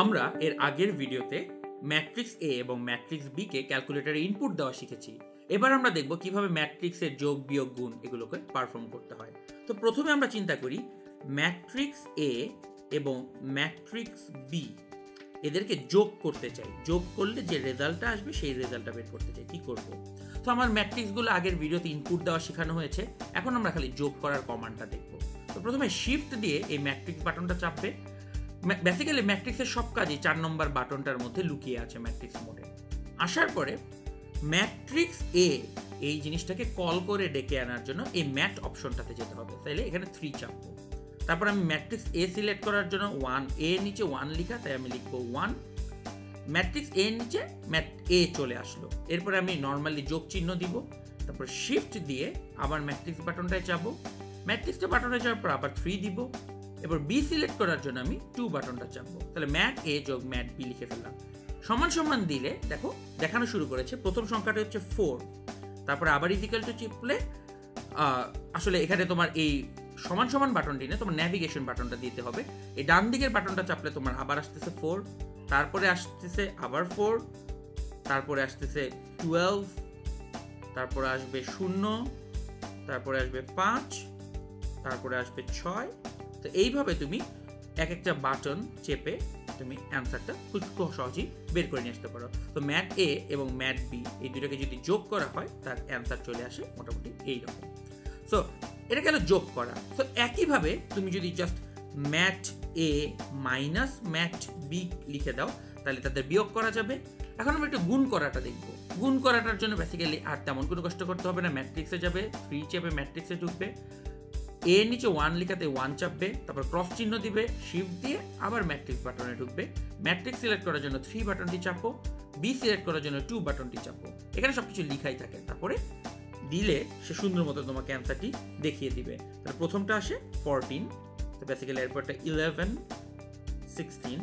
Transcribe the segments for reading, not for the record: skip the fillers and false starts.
আমরা এর আগের ভিডিওতে ম্যাট্রিক্স এ এবং ম্যাট্রিক্স বি কে ক্যালকুলেটরে ইনপুট দেওয়া শিখেছি। এবার আমরা দেখব কিভাবে ম্যাট্রিক্সের যোগ বিয়োগ গুণ এগুলোকে পারফর্ম করতে হয়। তো প্রথমে আমরা চিন্তা করি ম্যাট্রিক্স এ এবং ম্যাট্রিক্স বি এদেরকে যোগ করতে চাই। যোগ করলে যে রেজাল্টটা আসবে সেই রেজাল্টটা বের করতে চাই। কি করব? তো আমার ম্যাট্রিক্সগুলো আগের ভিডিওতে ইনপুট দেওয়া শেখানো হয়েছে, এখন আমরা খালি যোগ করার কমান্ডটা দেখব। তো প্রথমে শিফট দিয়ে এই ম্যাট্রিক্স বাটনটা চাপবে। বেসিক্যালি ম্যাট্রিক্সের সব কাজই 4 নম্বর বাটনটার মধ্যে লুকিয়ে আছে ম্যাট্রিক্স মোডে। আসার পরে ম্যাট্রিক্স এ এই জিনিসটাকে কল করে ডেকে আনার জন্য এই ম্যাট অপশনটাতে যেতে হবে। তাইলে এখানে 3 চাপবো। তারপর আমি ম্যাট্রিক্স এ সিলেক্ট করার জন্য 1 এ নিচে 1 লেখা, তাই আমি লিখবো 1। ম্যাট্রিক্স এ নিচে ম্যাট এ চলে আসলো। এরপরে আমি নর্মালি যোগ চিহ্ন দিব। তারপর শিফট দিয়ে আবার ম্যাট্রিক্স বাটনটায় যাবো। ম্যাট্রিক্সটা বাটনে যাওয়ার পর আবার 3 দিব। এবার বি সিলেক্ট করার জন্য আমি 2 বাটনটা চাপবো। তাহলে ম্যাট এ যোগ ম্যাট বি লিখে ফেললাম। সমান সমান দিলে দেখো দেখানো শুরু করেছে। প্রথম সংখ্যাটা হচ্ছে 4। তারপরে আবার ইকুয়াল টু চিপলে আসলে এখানে তোমার এই সমান সমান বাটনটি না, তোমার ন্যাভিগেশন বাটনটা দিতে হবে। এই ডান দিকের বাটনটা চাপলে তোমার আবার আসতেছে 4, তারপরে আসতেছে আবার 4, তারপরে আসতেছে 12, তারপরে আসবে 0, তারপরে আসবে 5, তারপরে আসবে 6। তো এইভাবে তুমি এক একটা বাটন চেপে তুমি অ্যান্সারটা খুব সহজেই বের করে নিয়ে আসতে পারো। তো ম্যাট এ এবং ম্যাট বি এই দুটোকে যদি যোগ করা হয় তার অ্যান্সার চলে আসে মোটামুটি এইরকম। সো এটা গেল যোগ করা। তো একইভাবে তুমি যদি জাস্ট ম্যাট এ মাইনাস ম্যাট বি লিখে দাও তাহলে তাদের বিয়োগ করা যাবে। এখন আমরা একটু গুণ করাটা দেখবো। গুণ করাটার জন্য বেসিক্যালি আর তেমন কোনো কষ্ট করতে হবে না। ম্যাট্রিক্সে যাবে, 3 চেপে ম্যাট্রিক্সে ঢুকবে, এ নিচে 1 লিখাতে 1 চাপবে, তারপর ক্রস চিহ্ন দিবে, শিফট দিয়ে আবার ম্যাট্রিক্স বাটনে ঢুকবে। ম্যাট্রিক্স সিলেক্ট করার জন্য 3 বাটনটি চাপো, বি সিলেক্ট করার জন্য 2 বাটনটি চাপো। এখানে সবকিছু লিখাই থাকে। তারপরে দিলে সে সুন্দর মতো তোমাকে অ্যান্সারটি দেখিয়ে দিবে। তাহলে প্রথমটা আসে 14, তো বেসিক্যালি এরপরটা 11, 16।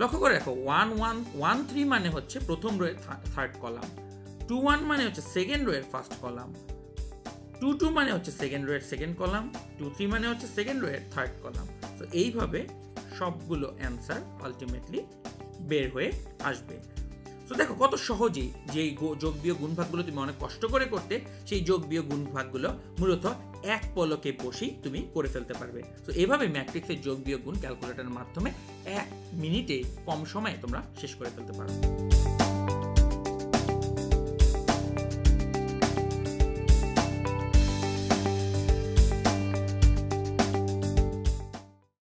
লক্ষ্য করে রাখো 1 1 1 3 মানে হচ্ছে প্রথম রোয়ের থার্ড কলাম, 2 1 মানে হচ্ছে সেকেন্ড রোয়ের ফার্স্ট কলাম, 2 2 মানে হচ্ছে সেকেন্ড রোয়ের সেকেন্ড কলাম, 2 3 মানে হচ্ছে সেকেন্ড রোয়ের থার্ড কলাম। তো এইভাবে সবগুলো অ্যান্সার আলটিমেটলি বের হয়ে আসবে। তো দেখো কত সহজেই যে যোগ বিয়োগ গুণ ভাগগুলো তুমি অনেক কষ্ট করে করতে, সেই যোগ বিয়োগ গুণ ভাগগুলো মূলত এক পলকে বসেই তুমি করে ফেলতে পারবে। তো এভাবে ম্যাট্রিক্সের যোগ বিয়োগ গুণ ক্যালকুলেটরের মাধ্যমে 1 মিনিটে কম সময়ে তোমরা শেষ করে ফেলতে পারবে।